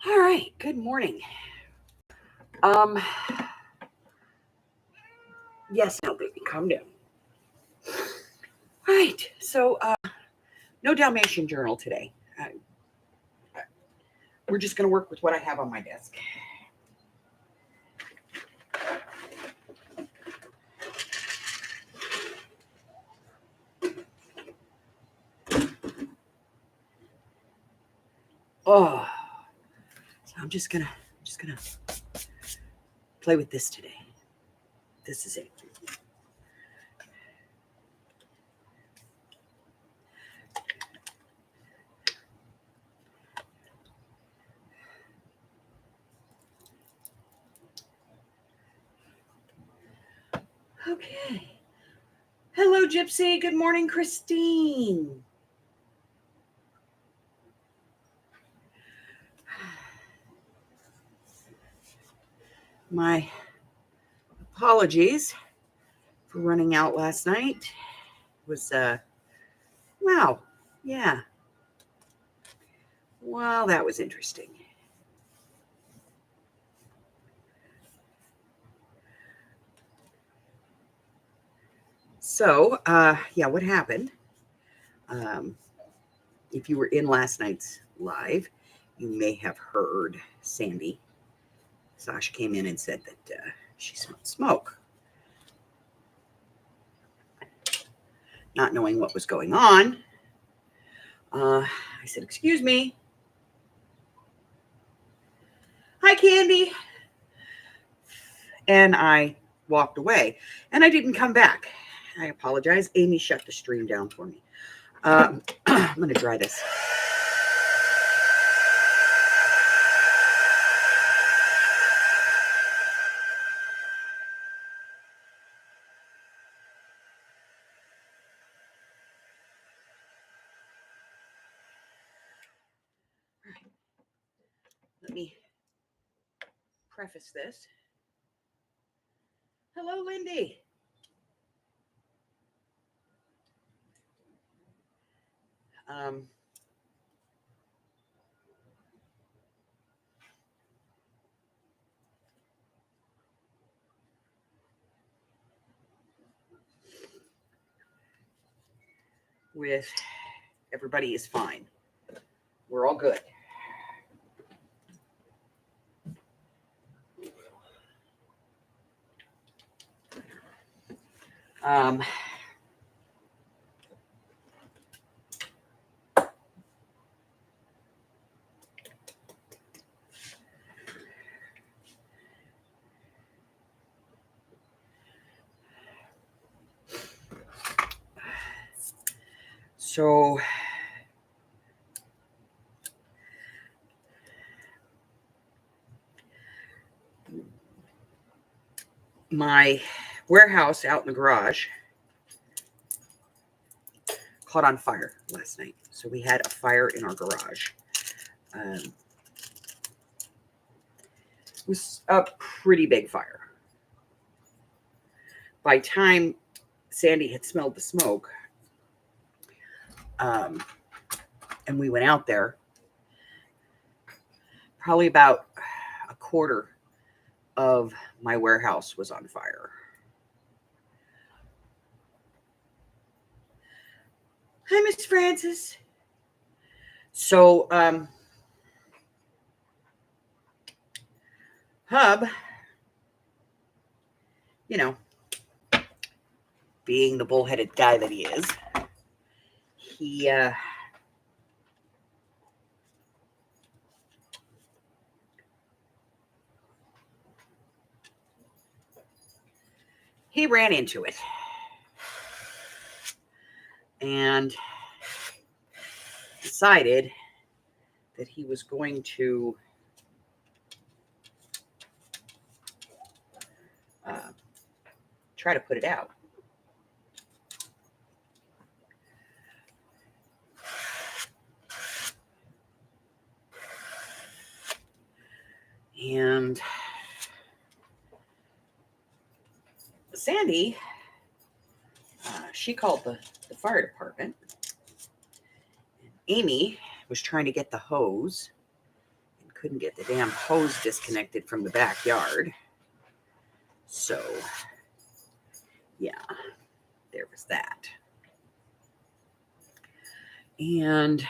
All right, good morning. Um, yes, no, baby, calm down. All right, so no Dalmatian journal today. We're just going to work with what I have on my desk. Oh, so I'm just gonna play with this today. This is it. Okay. Hello, Gypsy. Good morning, Christine. My apologies for running out last night. It was wow, yeah. Wow, that was interesting. So, yeah, what happened? Um, if you were in last night's live, you may have heard Sandy. Sasha came in and said that she smelled smoke. Not knowing what was going on, I said, "Excuse me." "Hi, Candy." And I walked away. And I didn't come back. I apologize. Amy shut the stream down for me. I'm going to dry this. Let me preface this. Hello, Lindy. Um, with everybody is fine. We're all good. Um, so my warehouse out in the garage caught on fire last night. So we had a fire in our garage. It was a pretty big fire. By time Sandy had smelled the smoke, and we went out there, probably about a quarter of my warehouse was on fire. Hi, Miss Francis. So, Hub, you know, being the bullheaded guy that he is, he ran into it and decided that he was going to try to put it out. And Sandy, she called the fire department. Amy was trying to get the hose and couldn't get the damn hose disconnected from the backyard. So, yeah, there was that. And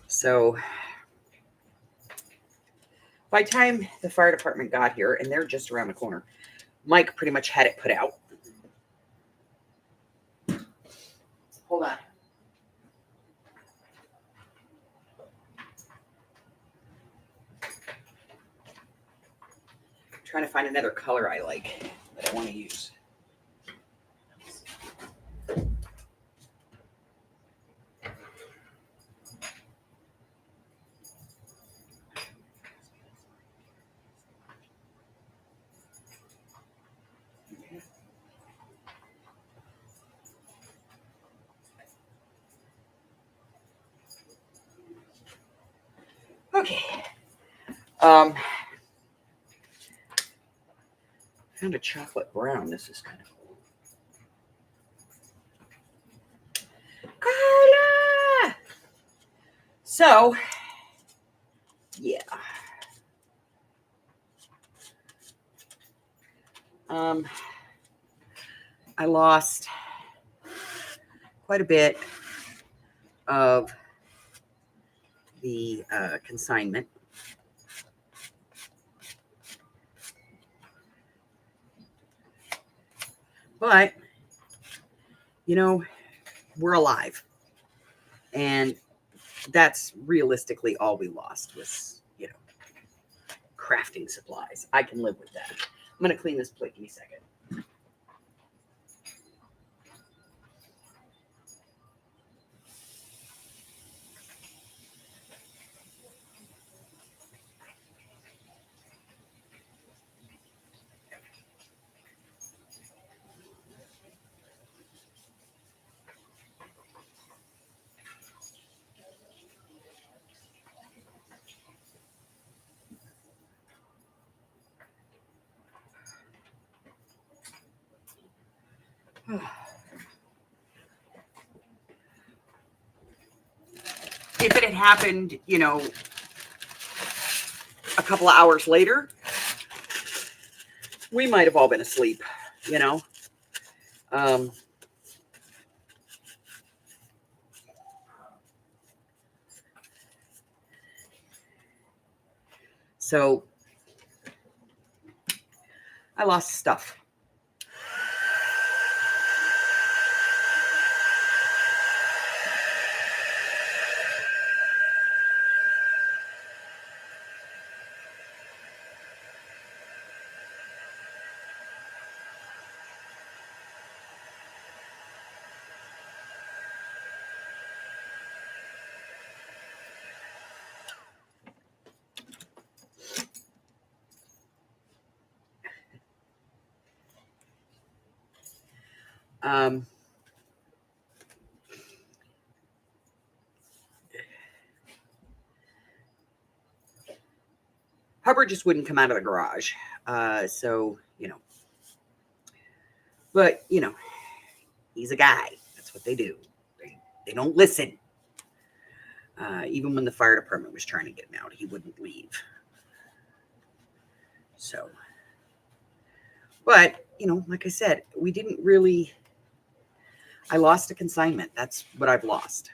so by the time the fire department got here, and they're just around the corner, Mike pretty much had it put out. Hold on. I'm trying to find another color I like that I want to use. Okay. Found a chocolate brown. This is kind of cool. Carla! So, yeah. I lost quite a bit of the consignment. But, you know, we're alive. And that's realistically all we lost was, you know, crafting supplies. I can live with that. I'm going to clean this plate. Give me a second. If it had happened, you know, a couple of hours later, we might have all been asleep, you know. So I lost stuff. Hubbard just wouldn't come out of the garage. So, you know, but, you know, he's a guy. That's what they do. They don't listen. Even when the fire department was trying to get him out, he wouldn't leave. So, but, you know, like I said, we didn't really, I lost a consignment. That's what I've lost.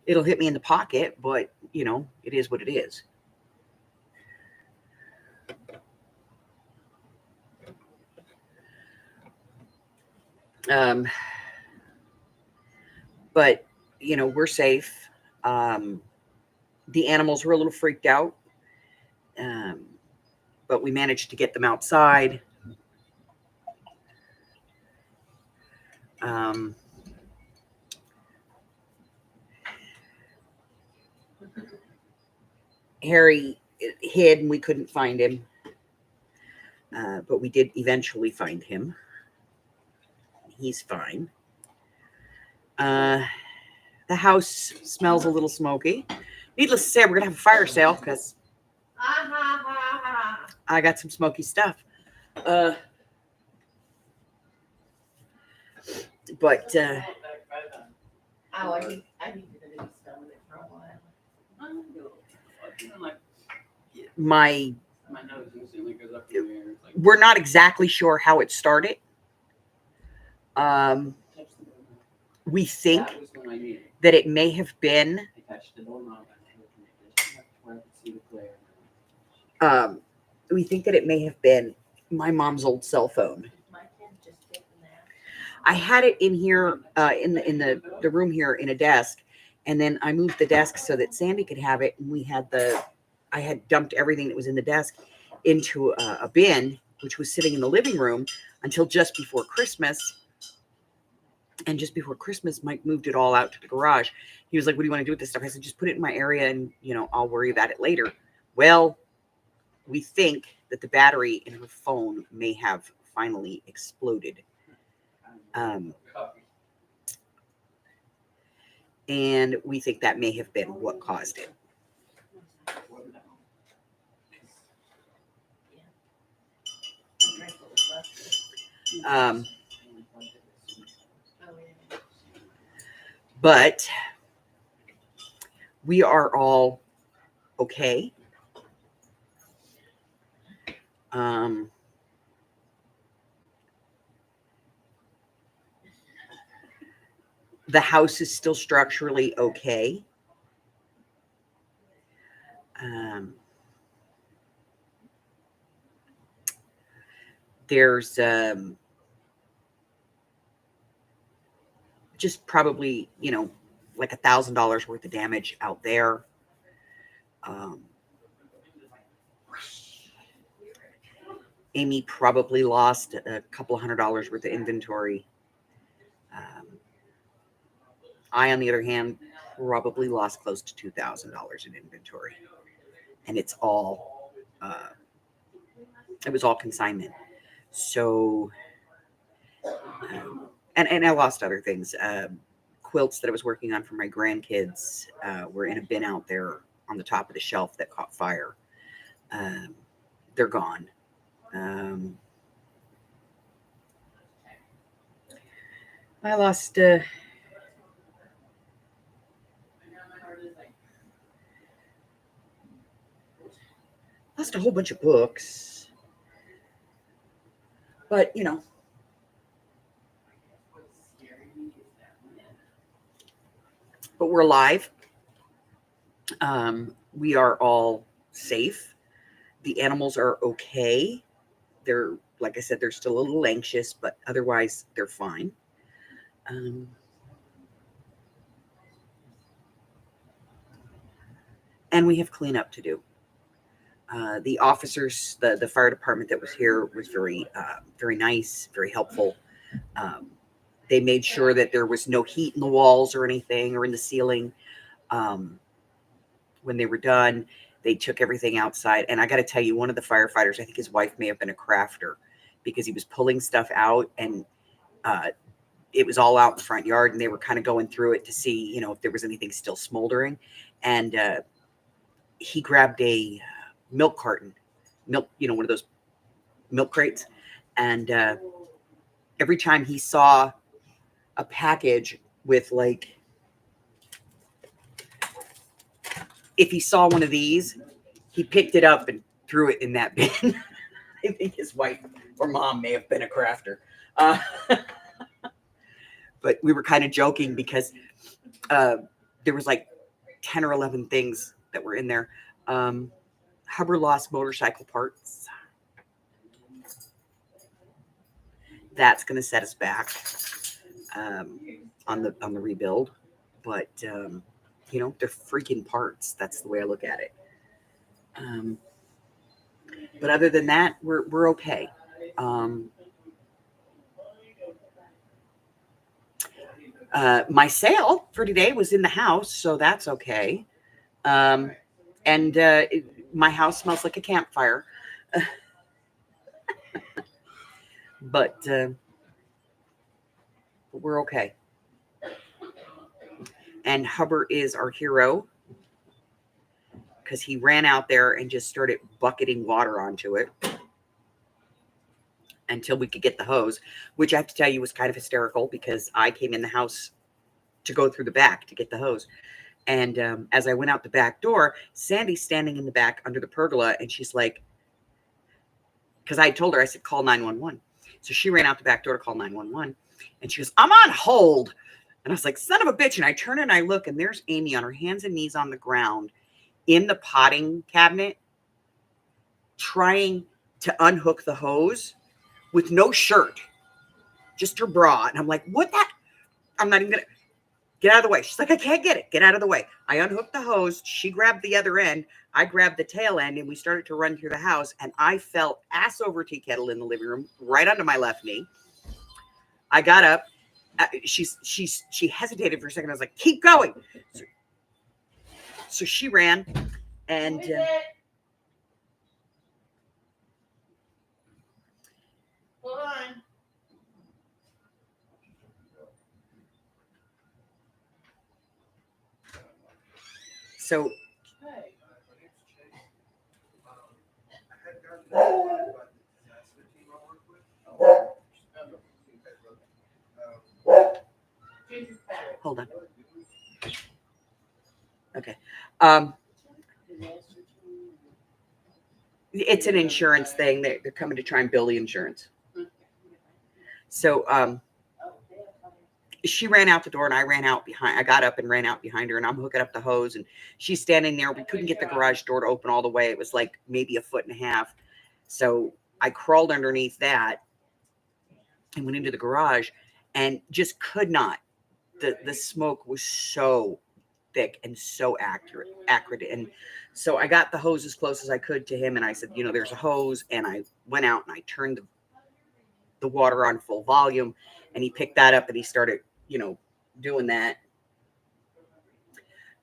It'll hit me in the pocket, but, you know, it is what it is. But, you know, we're safe. The animals were a little freaked out, but we managed to get them outside. Harry hid and we couldn't find him. But we did eventually find him. He's fine. The house smells a little smoky. Needless to say, we're going to have a fire sale because I got some smoky stuff. But I need to be smelling it for a while. my nose instantly goes up in the air. It's like, we're not exactly sure how it started. We think that was when I needed it. that it may have been I touched the doorknob and I opened it just enough to where I could see the glare. we think that it may have been my mom's old cell phone. My kid just taken that. I had it in here, in the room here in a desk, and then I moved the desk so that Sandy could have it. And I had dumped everything that was in the desk into a bin, which was sitting in the living room until just before Christmas. And just before Christmas, Mike moved it all out to the garage. He was like, "What do you want to do with this stuff?" I said, "Just put it in my area, and I'll worry about it later." Well, we think that the battery in her phone may have finally exploded. And we think that may have been what caused it. But we are all okay. The house is still structurally okay. There's just probably, like $1,000 worth of damage out there. Amy probably lost a couple $100 worth of inventory. I, on the other hand, probably lost close to $2,000 in inventory, and it's all it was all consignment. So, and I lost other things. Quilts that I was working on for my grandkids were in a bin out there on the top of the shelf that caught fire. They're gone. I lost a whole bunch of books, but but we're alive. We are all safe. The animals are okay. They're, like I said, they're still a little anxious, but otherwise they're fine. And we have cleanup to do. The officers, the fire department that was here was very nice, very helpful. They made sure that there was no heat in the walls or anything or in the ceiling. When they were done, they took everything outside. And I got to tell you, one of the firefighters, I think his wife may have been a crafter, because he was pulling stuff out, and it was all out in the front yard, and they were kind of going through it to see, if there was anything still smoldering. And he grabbed a milk carton, one of those milk crates. And every time he saw a package with, like, if he saw one of these, he picked it up and threw it in that bin. I think his wife or mom may have been a crafter. But we were kind of joking because there was like 10 or 11 things that were in there. Hubbard lost motorcycle parts. That's going to set us back on the rebuild. But they're freaking parts. That's the way I look at it. But other than that, we're okay. My sale for today was in the house, so that's okay. And my house smells like a campfire. but we're okay. And Hubbard is our hero because he ran out there and just started bucketing water onto it until we could get the hose, which I have to tell you was kind of hysterical because I came in the house to go through the back to get the hose. And as I went out the back door, Sandy's standing in the back under the pergola, and she's like, because I told her, I said, call 911. So she ran out the back door to call 911, and she goes, I'm on hold. And I was like, son of a bitch. And I turn and I look, and there's Amy on her hands and knees on the ground in the potting cabinet, trying to unhook the hose with no shirt, just her bra. And I'm like, what that? I'm not even going to get out of the way. She's like, I can't get it. Get out of the way. I unhooked the hose. She grabbed the other end. I grabbed the tail end, and we started to run through the house. And I fell ass over tea kettle in the living room, right under my left knee. I got up. She hesitated for a second. I was like, keep going. So she ran, and Hold on. so Hey. Ginger's back. hold on. Okay. It's an insurance thing. They're coming to try and bill the insurance. So she ran out the door, and I ran out behind. I got up and ran out behind her, and I'm hooking up the hose, and she's standing there. We couldn't get the garage door to open all the way. It was like maybe a foot and a half. So I crawled underneath that and went into the garage, and just could not. The smoke was so thick and so accurate. And so I got the hose as close as I could to him, and I said, there's a hose. And I went out and I turned the water on full volume, and he picked that up and he started, doing that.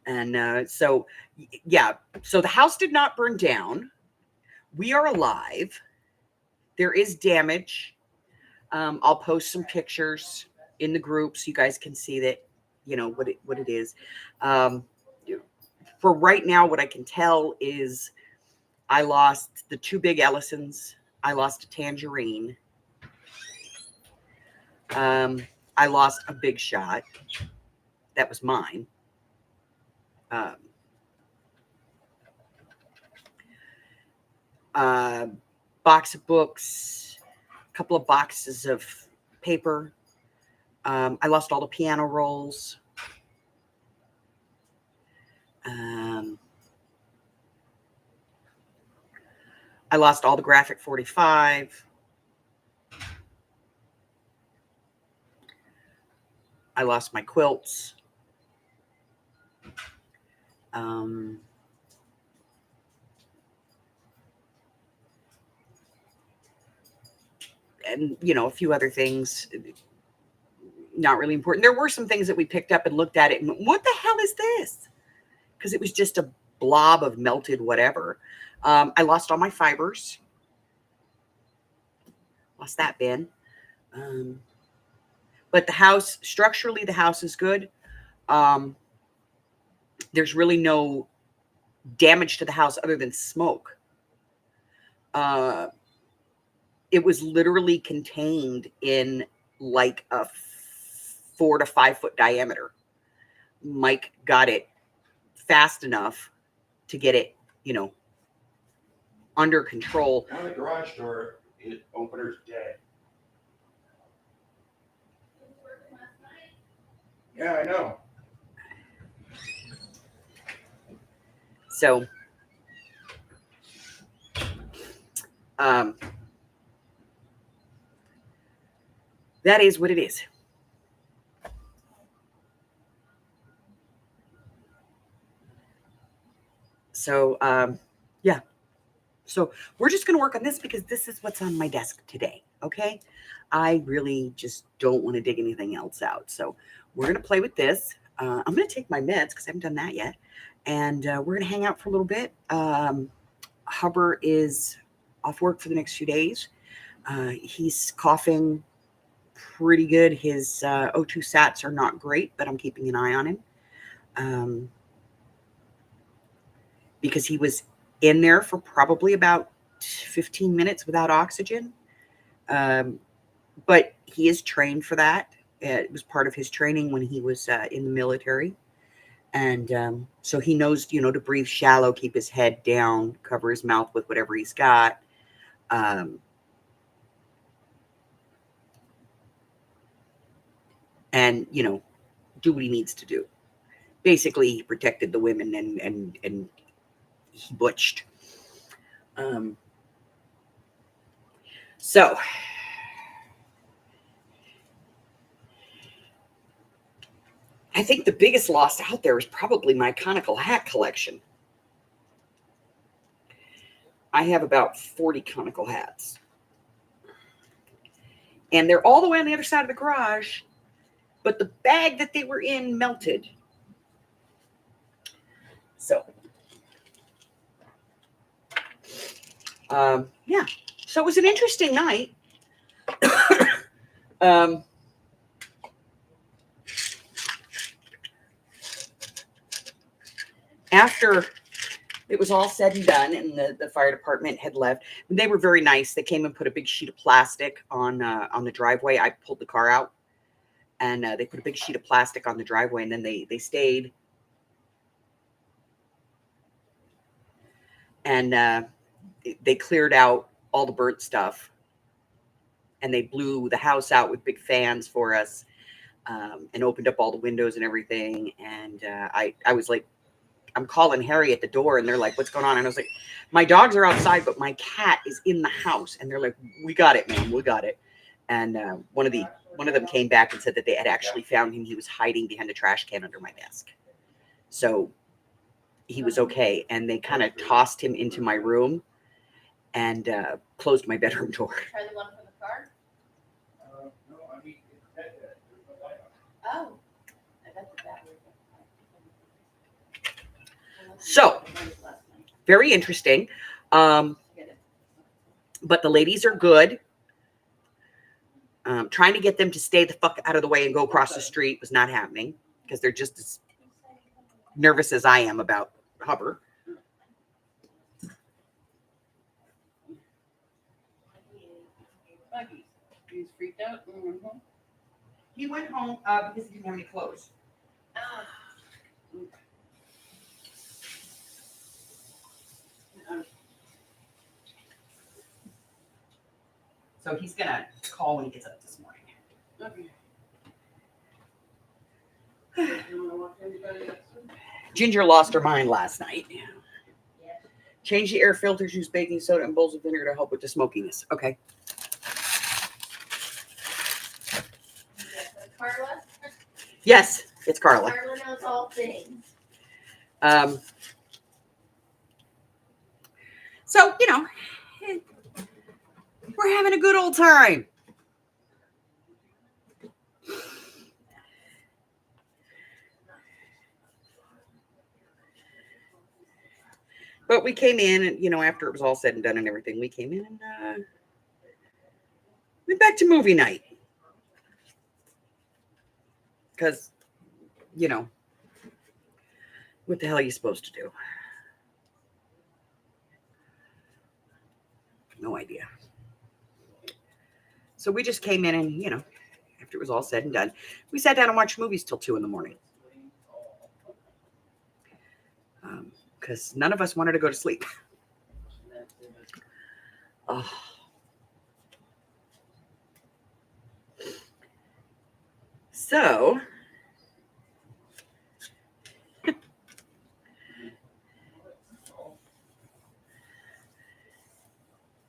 And so the house did not burn down. We are alive. There is damage. I'll post some pictures in the group so you guys can see that, what it is. For right now, what I can tell is I lost the two big Ellisons. I lost a Tangerine. I lost a Big Shot. That was mine. Box of books, a couple of boxes of paper. I lost all the piano rolls. I lost all the Graphic 45. I lost my quilts. And, a few other things, not really important. There were some things that we picked up and looked at it, and what the hell is this? Because it was just a blob of melted whatever. I lost all my fibers. Lost that bin. But the house, structurally, the house is good. There's really no damage to the house other than smoke. It was literally contained in like a 4 to 5 foot diameter. Mike got it fast enough to get it, under control. Now the garage door opener's dead. Yeah, I know. So, that is what it is. So, yeah. So we're just going to work on this because this is what's on my desk today. Okay. I really just don't want to dig anything else out. So we're going to play with this. I'm going to take my meds because I haven't done that yet. And we're going to hang out for a little bit. Hubbard is off work for the next few days. He's coughing pretty good. His O2 sats are not great, but I'm keeping an eye on him because he was in there for probably about 15 minutes without oxygen. But he is trained for that. It was part of his training when he was in the military. And so he knows, to breathe shallow, keep his head down, cover his mouth with whatever he's got. And, do what he needs to do. Basically, he protected the women and he butched. So I think the biggest loss out there is probably my conical hat collection. I have about 40 conical hats. And they're all the way on the other side of the garage, but the bag that they were in melted. So, yeah. So it was an interesting night. After it was all said and done and the fire department had left, they were very nice. They came and put a big sheet of plastic on the driveway. I pulled the car out and they put a big sheet of plastic on the driveway, and then they stayed. And they cleared out all the burnt stuff, and they blew the house out with big fans for us, and opened up all the windows and everything. And I was like, I'm calling Harry at the door, and they're like, what's going on? And I was like, my dogs are outside, but my cat is in the house. And they're like, we got it, man. We got it. And one of them came back and said that they had actually found him. He was hiding behind a trash can under my desk. So he was okay. And they kind of tossed him into my room and closed my bedroom door. Try the one from the car? No, I mean, Oh. I got the battery. So, very interesting. But the ladies are good. Trying to get them to stay the fuck out of the way and go across the street was not happening because they're just as nervous as I am about Hubbard. He's freaked out. Mm-hmm. He went home because he didn't have any clothes. So he's going to call when he gets up this morning. Okay. You want to walk anybody else? Ginger lost her mind last night. Change the air filters, use baking soda and bowls of vinegar to help with the smokiness. Okay. Carla? Yes, it's Carla. Carla knows all things. So, we're having a good old time. But we came in and, after it was all said and done and everything, we came in and went back to movie night. Because, what the hell are you supposed to do? No idea. So we just came in and, after it was all said and done, we sat down and watched movies till 2 a.m. Because none of us wanted to go to sleep. Oh. So,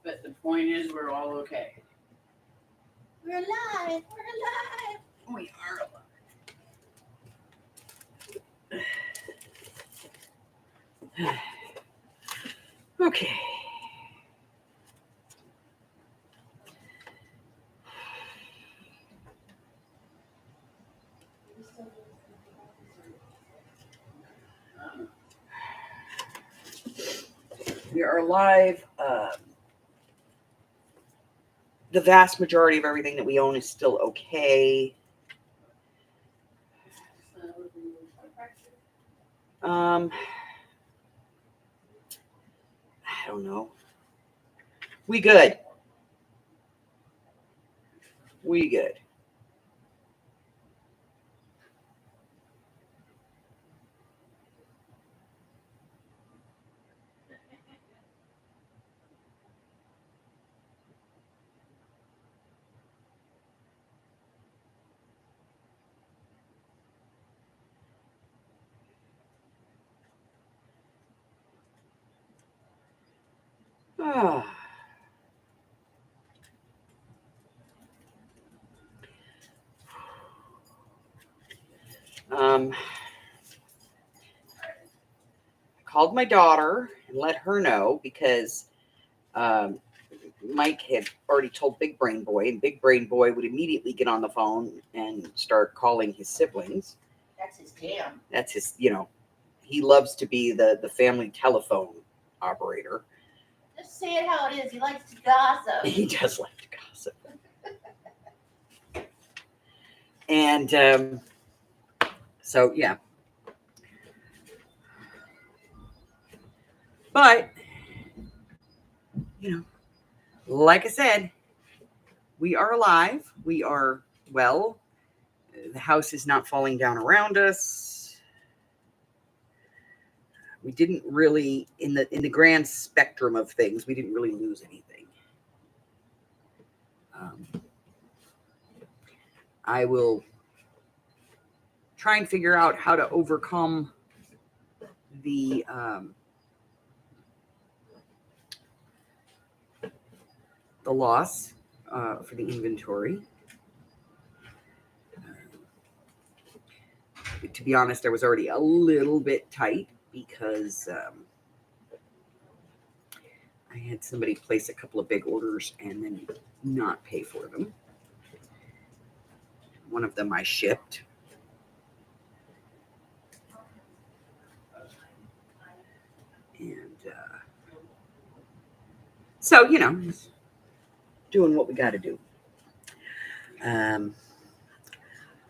But the point is, we're all okay. We're alive. We're alive. we are alive. Okay. We are live. the vast majority of everything that we own is still okay. I don't know. We good. We good. Ah. I called my daughter and let her know because Mike had already told Big Brain Boy, and Big Brain Boy would immediately get on the phone and start calling his siblings. That's his jam. That's his, he loves to be the family telephone operator. Just say it how it is. He likes to gossip. He does like to gossip. And so, yeah. But, like I said, we are alive. We are well. The house is not falling down around us. We didn't really, in the grand spectrum of things, we didn't really lose anything. I will try and figure out how to overcome the loss for the inventory. To be honest, I was already a little bit tight because I had somebody place a couple of big orders and then not pay for them. One of them I shipped. And so, doing what we got to do.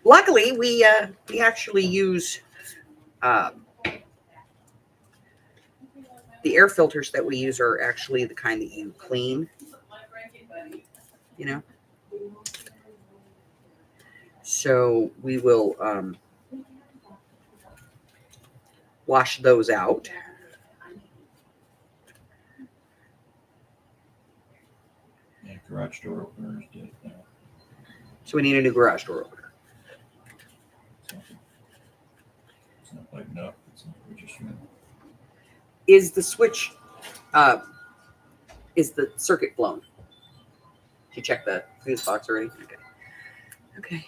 Luckily, we actually use the air filters that we use are actually the kind that you clean. So we will wash those out. Yeah, garage door openers did that. So we need a new garage door opener. It's not lighting up. It's not registering. Is the switch, is the circuit blown? Did you check the fuse box already? Okay.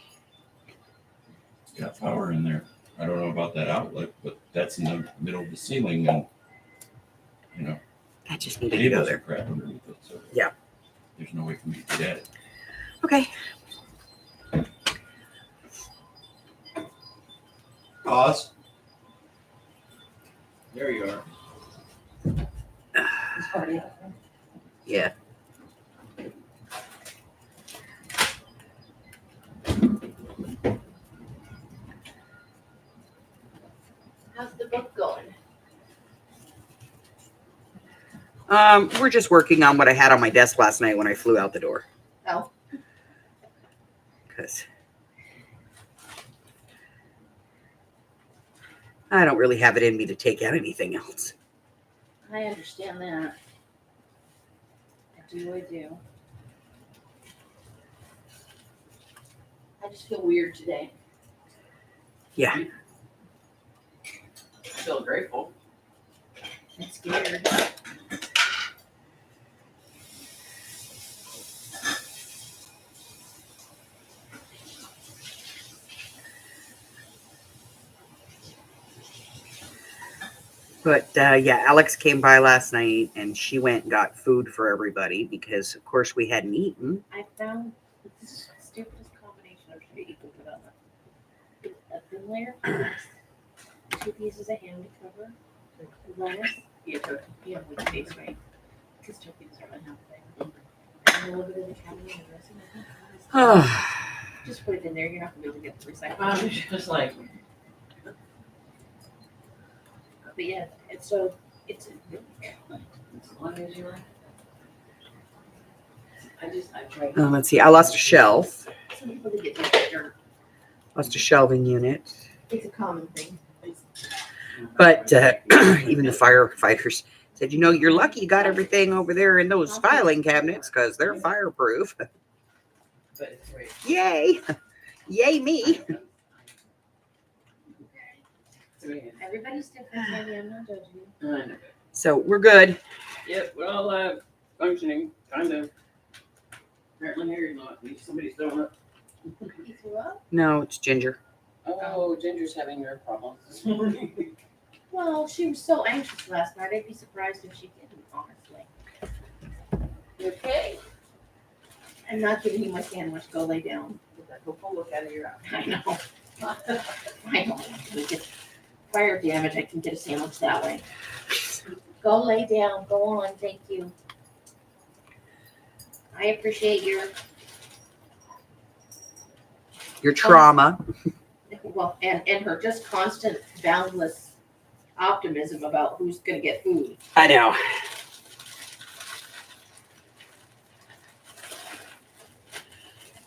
It's got power in there. I don't know about that outlet, but that's in the middle of the ceiling, and I just need to go cables are there. crap underneath it. So Yeah. There's no way for me to get at it. Okay. Pause. There you are. Yeah. How's the book going? We're just working on what I had on my desk last night when I flew out the door. Oh. Because I don't really have it in me to take out anything else. I understand that. I do. I just feel weird today. Yeah. I feel grateful. I'm scared. But yeah, Alex came by last night and she went and got food for everybody because, of course, we hadn't eaten. I found the stupidest combination of shit you can put on a thin layer, 2 pieces of ham to cover, lettuce, you have white face, right? Because turkey doesn't really have a thing. And a little bit of the cabinet and the dressing. Oh, Just put it in there. You're not gonna be able to get the recycling. I'm just like, But yeah, it's a as long as you're. I tried. let's see. I lost a shelf. some people that get this dirt. Lost a shelving unit. It's a common thing. But even the firefighters said, you're lucky you got everything over there in those filing cabinets because they're fireproof. But it's great. Yay. Yay me. Everybody's different, Sandy. I'm not judging you. I know. So we're good. Yep, we're all functioning, kind of. Apparently Harry's not. Somebody's throwing up. You threw up? No, it's Ginger. Oh, Ginger's having her problems this morning. Well, she was so anxious last night. I'd be surprised if she didn't, honestly. Okay. I'm not giving you my sandwich. Go lay down. Get that whole look out of your eye. I know. I know. We get fire damage. I can get a sandwich that way. Go lay down. Go on. Thank you. I appreciate Your trauma. and her just constant boundless optimism about who's gonna get food. I know.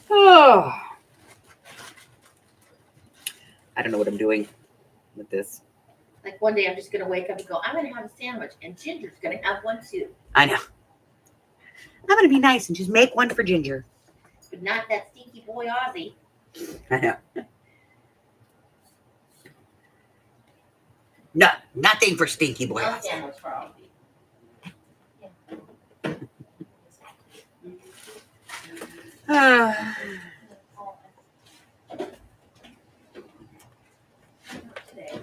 Oh. I don't know what I'm doing with this. Like one day I'm just gonna wake up and go, I'm gonna have a sandwich, and Ginger's gonna have one too, I know. I'm going to be nice and just make one for Ginger. but not that stinky boy Ozzy. I know. No, nothing for Stinky Boy. No sandwich for Ozzy. Ah. Today.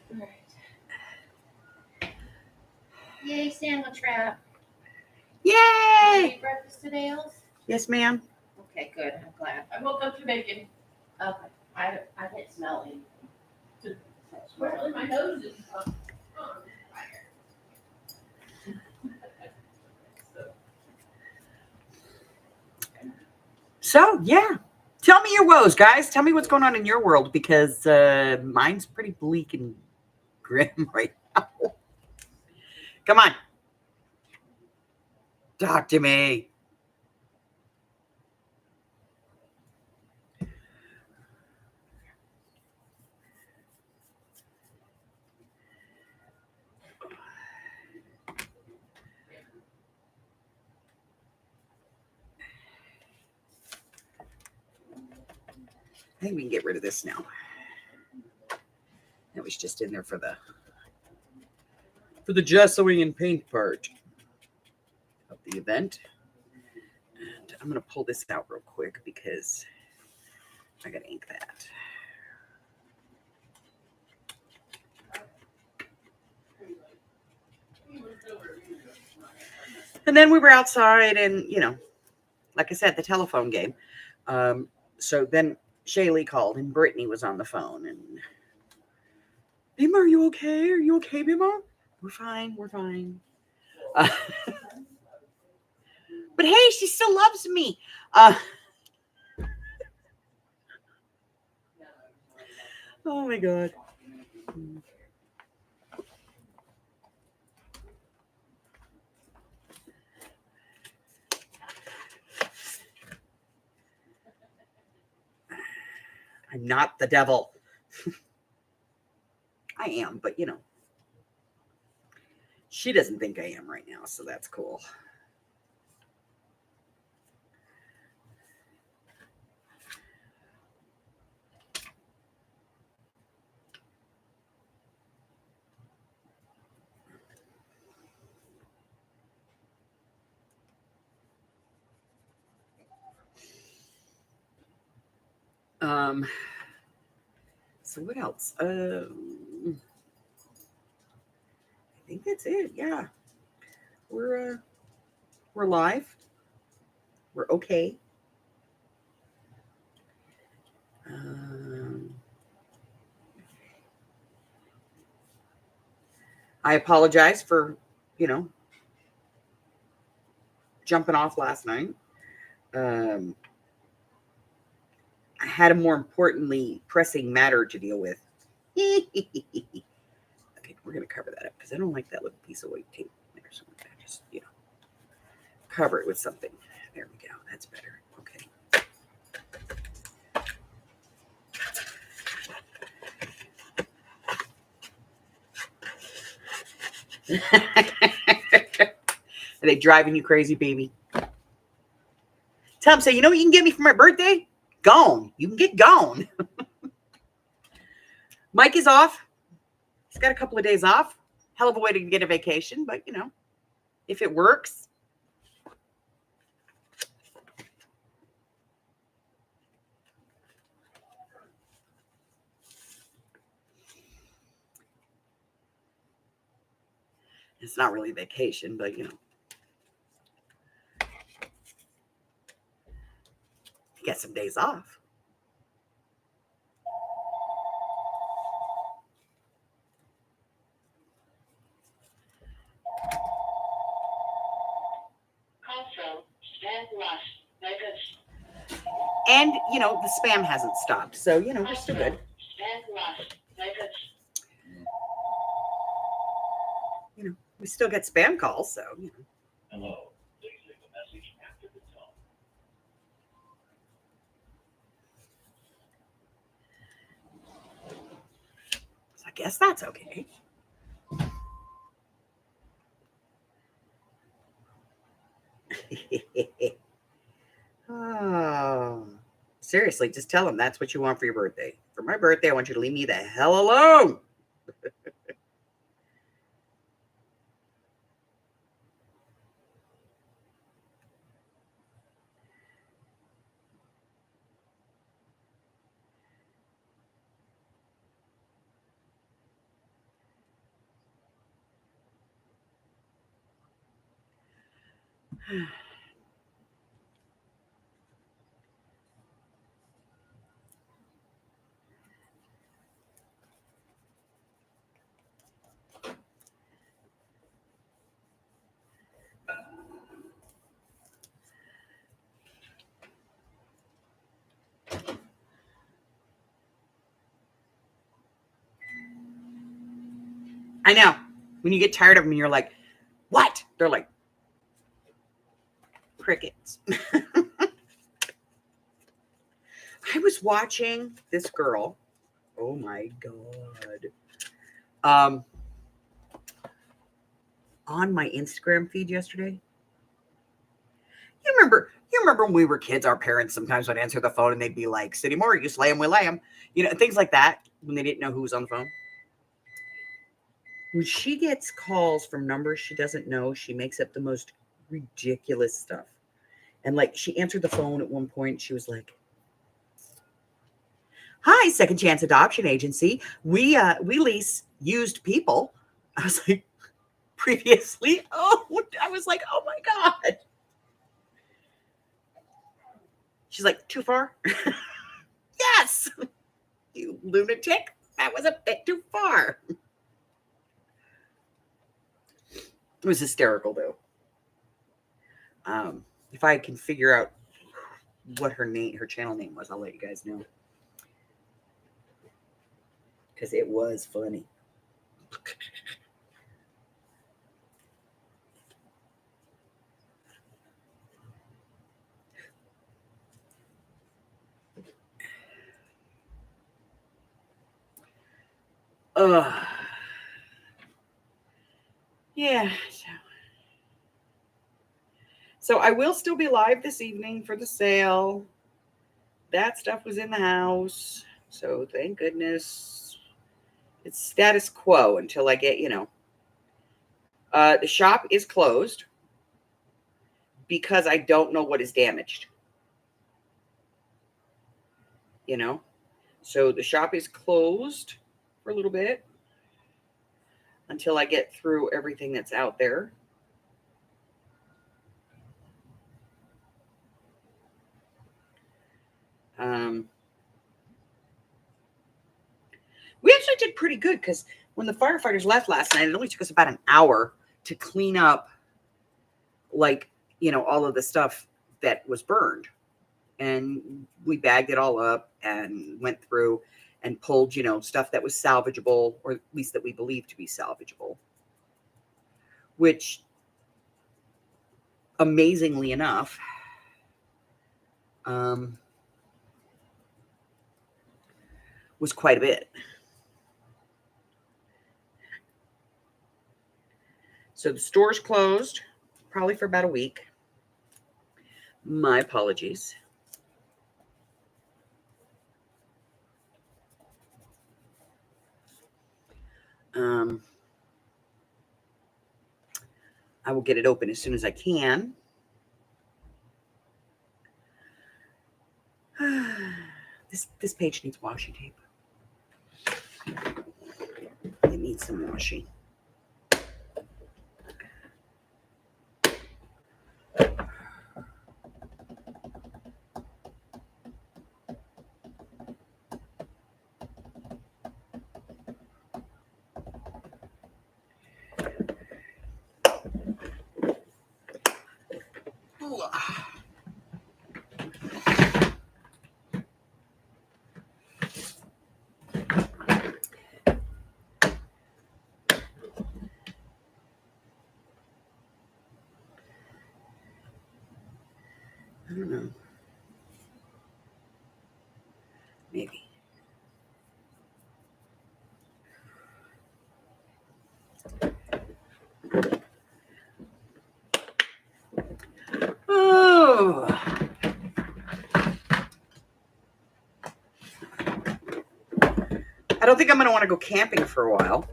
Alright. Yay, sandwich wrap. Yay! Did you eat breakfast today, Els? Yes, ma'am. Okay, good. I'm glad. I woke up to bacon. Okay. I didn't smell anything. Apparently my nose is on So, yeah. Tell me your woes, guys. Tell me what's going on in your world because mine's pretty bleak and grim right now. Come on. Talk to me. I think we can get rid of this now. That was just in there for the gessoing and paint part of the event. And I'm going to pull this out real quick because I got to ink that. And then we were outside and, like I said, the telephone game. So then Shaylee called and Brittany was on the phone and Bima, are you okay? Are you okay, Bima? We're fine. We're fine. But hey, she still loves me. Oh my God. I'm not the devil. I am, but she doesn't think I am right now, so that's cool. So what else? I think that's it. Yeah. We're live. We're okay. I apologize for jumping off last night. I had a more importantly pressing matter to deal with. Okay, we're going to cover that up because I don't like that little piece of white tape there. So just, cover it with something. There we go. That's better. Okay. Are they driving you crazy, baby? Tell them, say, you know what you can get me for my birthday? Gone. You can get gone. Mike is off. He's got a couple of days off. Hell of a way to get a vacation, but if it works. It's not really vacation, but you get some days off. And, the spam hasn't stopped. So, we're still good. We still get spam calls. So, Hello. Please leave a message after the tone. So I guess that's okay. Oh, seriously, just tell them that's what you want for your birthday. For my birthday, I want you to leave me the hell alone. I know. When you get tired of them, you're like, what? They're like, crickets. I was watching this girl. Oh my God. On my Instagram feed yesterday. You remember when we were kids, our parents sometimes would answer the phone and they'd be like, City Moore, you slay him, we lay him. Things like that when they didn't know who was on the phone. When she gets calls from numbers she doesn't know, she makes up the most ridiculous stuff. And she answered the phone at one point. She was like, hi, Second Chance Adoption Agency. We lease used people. I was like, previously? Oh, I was like, oh my God. She's like, too far? Yes. You lunatic. That was a bit too far. It was hysterical, though. If I can figure out what her channel name was, I'll let you guys know. Because it was funny. Yeah. So I will still be live this evening for the sale. That stuff was in the house. So thank goodness. It's status quo until I get, the shop is closed because I don't know what is damaged. So the shop is closed for a little bit until I get through everything that's out there. We actually did pretty good because when the firefighters left last night, it only took us about an hour to clean up, like, all of the stuff that was burned. And we bagged it all up and went through and pulled, stuff that was salvageable, or at least that we believed to be salvageable, which, amazingly enough, was quite a bit. So the store's closed, probably for about a week. My apologies. I will get it open as soon as I can. This page needs washi tape. It needs some washing. I don't know. Maybe. Oh. I don't think I'm going to want to go camping for a while.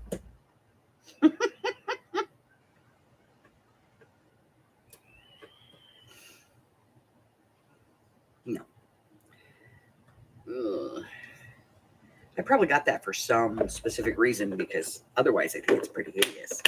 No. Ugh. I probably got that for some specific reason, because otherwise I think it's pretty hideous.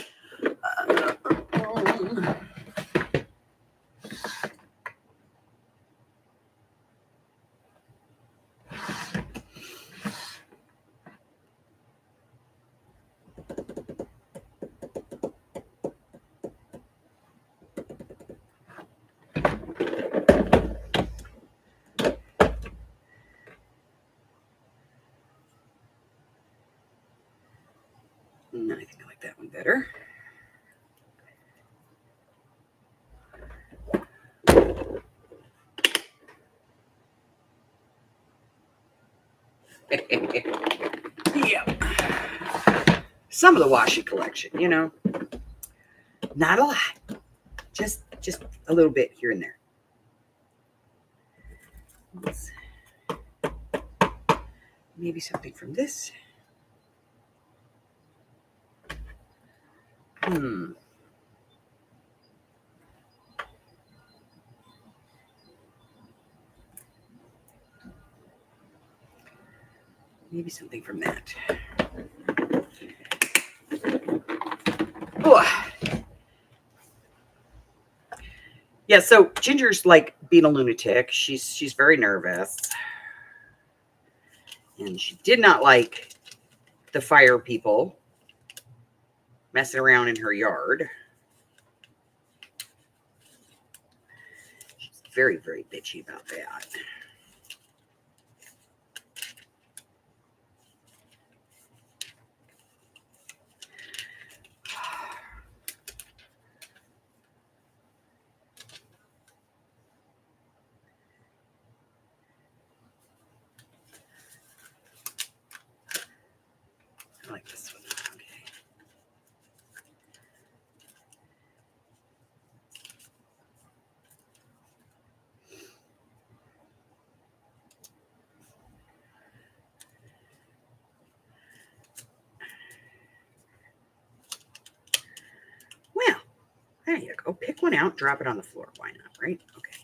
No, I think I like that one better. Yeah. Some of the washi collection, not a lot, just a little bit here and there. Maybe something from this. Maybe something from that. Oh. Yeah, so Ginger's like being a lunatic. She's very nervous. And she did not like the fire people messing around in her yard. She's very, very bitchy about that. I like this one. Okay. Well, there you go. Pick one out, drop it on the floor. Why not, right? Okay.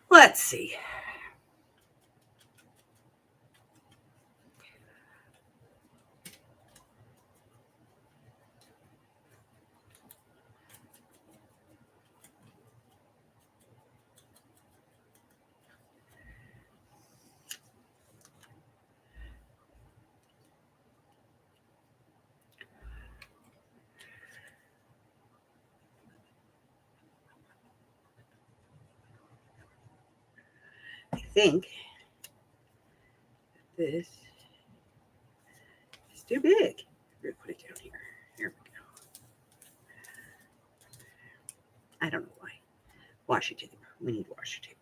Let's see. think this is too big. We're going to put it down here. Here we go. I don't know why. Washi tape. We need washi tape.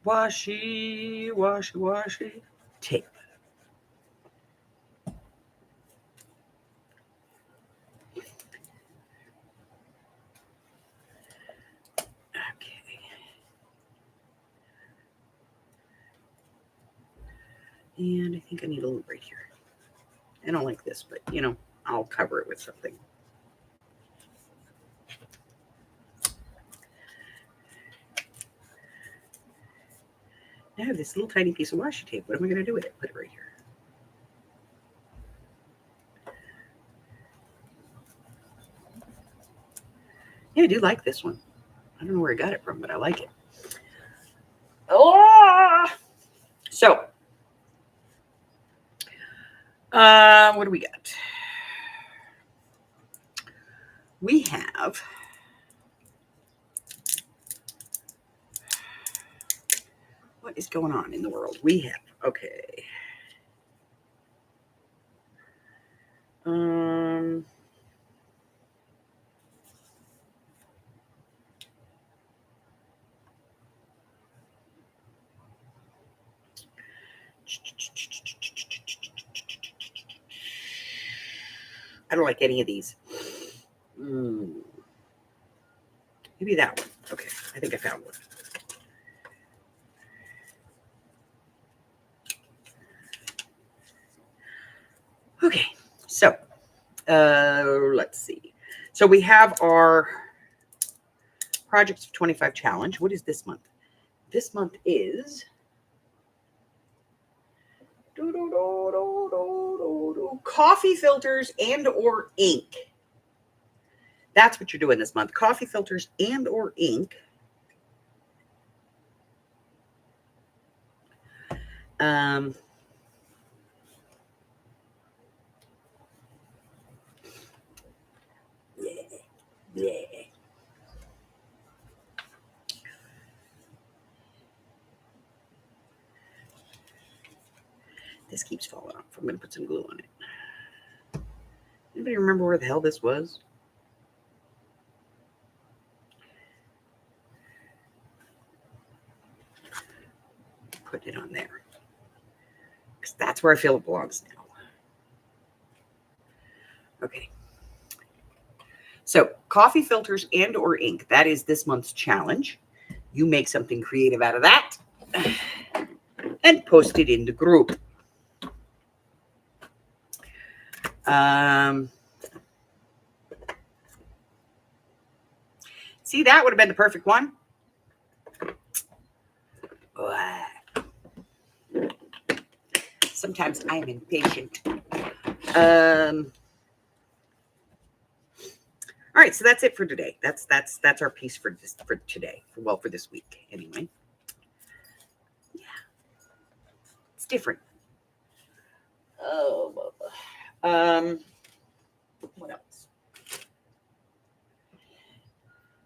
Washi tape. Okay. And I think I need a little right here. I don't like this, but you know, I'll cover it with something. I have this little tiny piece of washi tape. What am I going to do with it? Put it right here. Yeah, I do like this one. I don't know where I got it from, but I like it. Oh! So, what do we got? We have what is going on in the world? We have, okay. I don't like any of these. Maybe that one. Okay, I think I found one. Okay, so let's see. So we have our Projects of 25 challenge. What is this month? This month is coffee filters and or ink. That's what you're doing this month. Coffee filters and or ink. Yeah. This keeps falling off. I'm going to put some glue on it. Anybody remember where the hell this was? Put it on there. Because that's where I feel it belongs now. Okay. So, coffee filters and or ink. That is this month's challenge. You make something creative out of that and post it in the group. See, that would have been the perfect one. Sometimes I am impatient. All right, so that's it for today. That's our piece for today. Well, for this week anyway. Yeah, it's different. Oh, what else?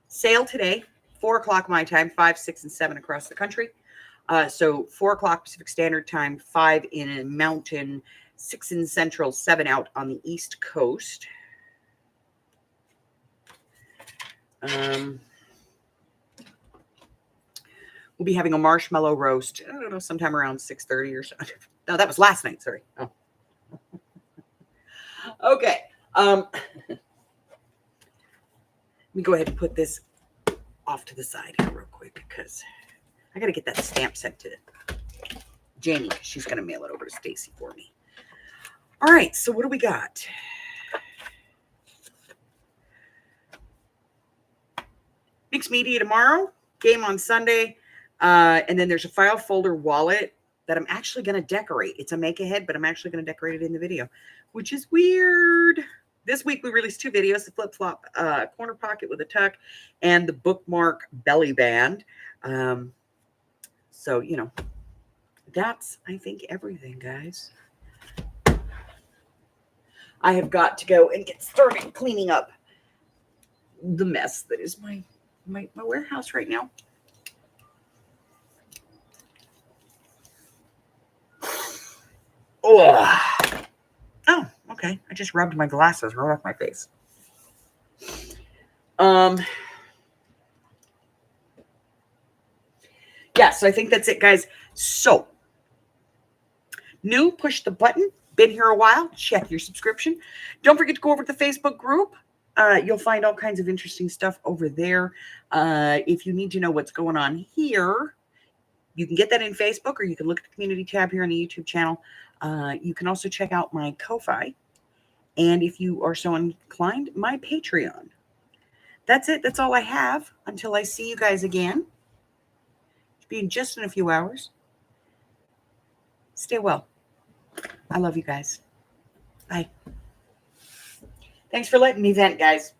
Sale today, 4 o'clock my time, 5, 6, and 7 across the country. So 4 o'clock Pacific Standard Time, 5 in a Mountain, 6 in Central, 7 out on the East Coast. We'll be having a marshmallow roast. I don't know, sometime around 6:30 or so. No, that was last night. Sorry. Oh. Okay. Let me go ahead and put this off to the side here real quick because I got to get that stamp sent to Jamie because she's going to mail it over to Stacy for me. All right. So what do we got? Mixed media tomorrow, game on Sunday, and then there's a file folder wallet that I'm actually going to decorate. It's a make-ahead, but I'm actually going to decorate it in the video, which is weird. This week we released 2 videos, the flip-flop corner pocket with a tuck and the bookmark belly band. So, you know, that's, I think, everything, guys. I have got to go and get started cleaning up the mess that is my warehouse right now. Oh, okay. I just rubbed my glasses right off my face. Yeah, so I think that's it, guys. So, new, push the button. Been here a while, check your subscription. Don't forget to go over to the Facebook group. You'll find all kinds of interesting stuff over there. If you need to know what's going on here, you can get that in Facebook, or you can look at the community tab here on the YouTube channel. You can also check out my Ko-Fi. And if you are so inclined, my Patreon. That's it. That's all I have until I see you guys again. It'll be just in a few hours. Stay well. I love you guys. Bye. Thanks for letting me vent, guys.